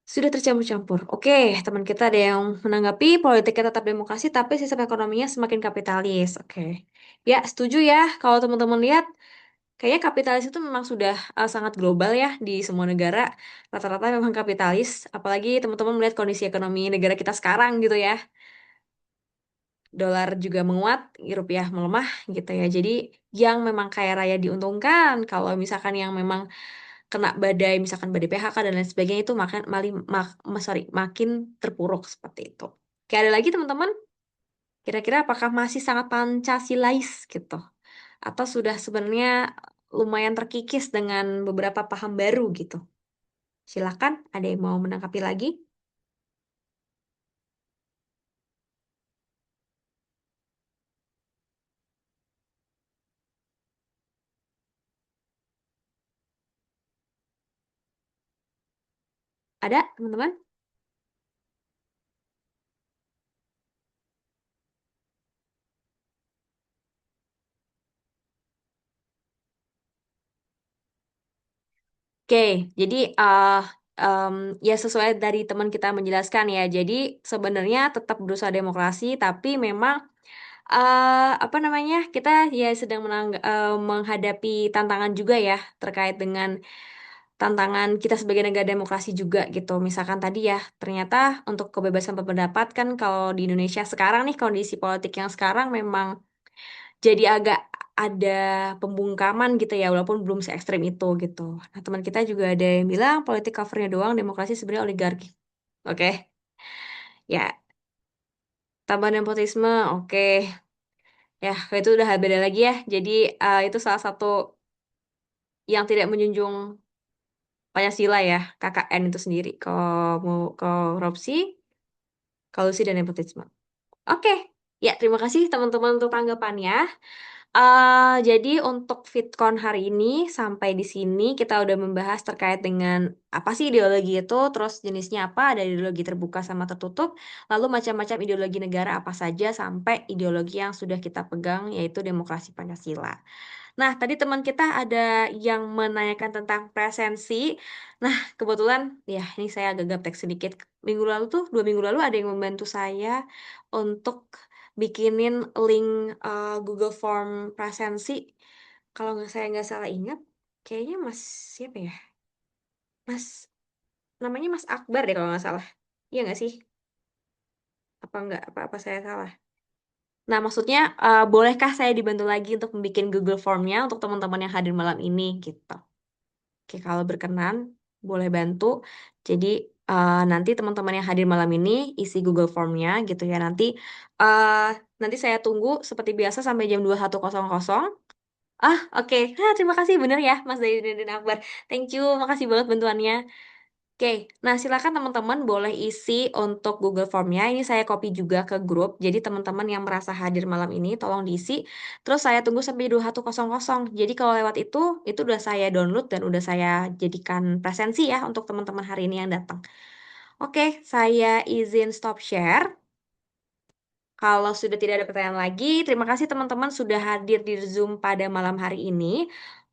sudah tercampur-campur? Oke, teman kita ada yang menanggapi politiknya tetap demokrasi tapi sistem ekonominya semakin kapitalis. Oke. Ya, setuju ya. Kalau teman-teman lihat, kayaknya kapitalis itu memang sudah sangat global ya di semua negara. Rata-rata memang kapitalis, apalagi teman-teman melihat kondisi ekonomi negara kita sekarang gitu ya. dolar juga menguat, rupiah melemah gitu ya. Jadi yang memang kaya raya diuntungkan, kalau misalkan yang memang kena badai, misalkan badai PHK dan lain sebagainya itu makin terpuruk seperti itu. Oke, ada lagi teman-teman? Kira-kira apakah masih sangat Pancasilais gitu? Atau sudah sebenarnya lumayan terkikis dengan beberapa paham baru gitu? Silakan, ada yang mau menanggapi lagi? Ada, teman-teman? Oke, jadi em, ya sesuai dari teman kita menjelaskan ya. Jadi sebenarnya tetap berusaha demokrasi, tapi memang apa namanya kita ya sedang menghadapi tantangan juga ya terkait dengan tantangan kita sebagai negara demokrasi juga gitu. Misalkan tadi ya ternyata untuk kebebasan berpendapat kan kalau di Indonesia sekarang nih kondisi politik yang sekarang memang jadi agak ada pembungkaman gitu ya, walaupun belum se ekstrem itu gitu. Nah, teman kita juga ada yang bilang politik covernya doang, demokrasi sebenarnya oligarki. Oke, ya tambah nepotisme, oke. Ya, itu udah beda lagi ya. Jadi itu salah satu yang tidak menjunjung Pancasila ya, KKN itu sendiri. Kalau mau korupsi, kolusi dan nepotisme. Oke, ya terima kasih teman-teman untuk tanggapannya. Jadi untuk VidCon hari ini sampai di sini kita udah membahas terkait dengan apa sih ideologi itu, terus jenisnya apa, ada ideologi terbuka sama tertutup, lalu macam-macam ideologi negara apa saja sampai ideologi yang sudah kita pegang yaitu demokrasi Pancasila. Nah, tadi teman kita ada yang menanyakan tentang presensi. Nah, kebetulan ya ini saya agak gaptek sedikit. Minggu lalu tuh, 2 minggu lalu ada yang membantu saya untuk bikinin link Google Form presensi. Kalau saya nggak salah ingat, kayaknya Mas siapa ya? Mas, namanya Mas Akbar deh kalau nggak salah. Iya nggak sih? Apa nggak? Apa saya salah? Nah, maksudnya bolehkah saya dibantu lagi untuk membuat Google Formnya untuk teman-teman yang hadir malam ini gitu? Oke, kalau berkenan, boleh bantu. Jadi, nanti teman-teman yang hadir malam ini isi Google Form-nya gitu ya. Uh, nanti saya tunggu seperti biasa sampai jam 21.00. Ah, oke. Terima kasih bener ya, Mas Zaidudin dan Akbar. Thank you, makasih banget bantuannya. Oke, nah silakan teman-teman boleh isi untuk Google Form-nya. Ini saya copy juga ke grup. Jadi teman-teman yang merasa hadir malam ini tolong diisi. Terus saya tunggu sampai 21.00. Jadi kalau lewat itu udah saya download dan udah saya jadikan presensi ya untuk teman-teman hari ini yang datang. Oke, saya izin stop share. Kalau sudah tidak ada pertanyaan lagi, terima kasih teman-teman sudah hadir di Zoom pada malam hari ini.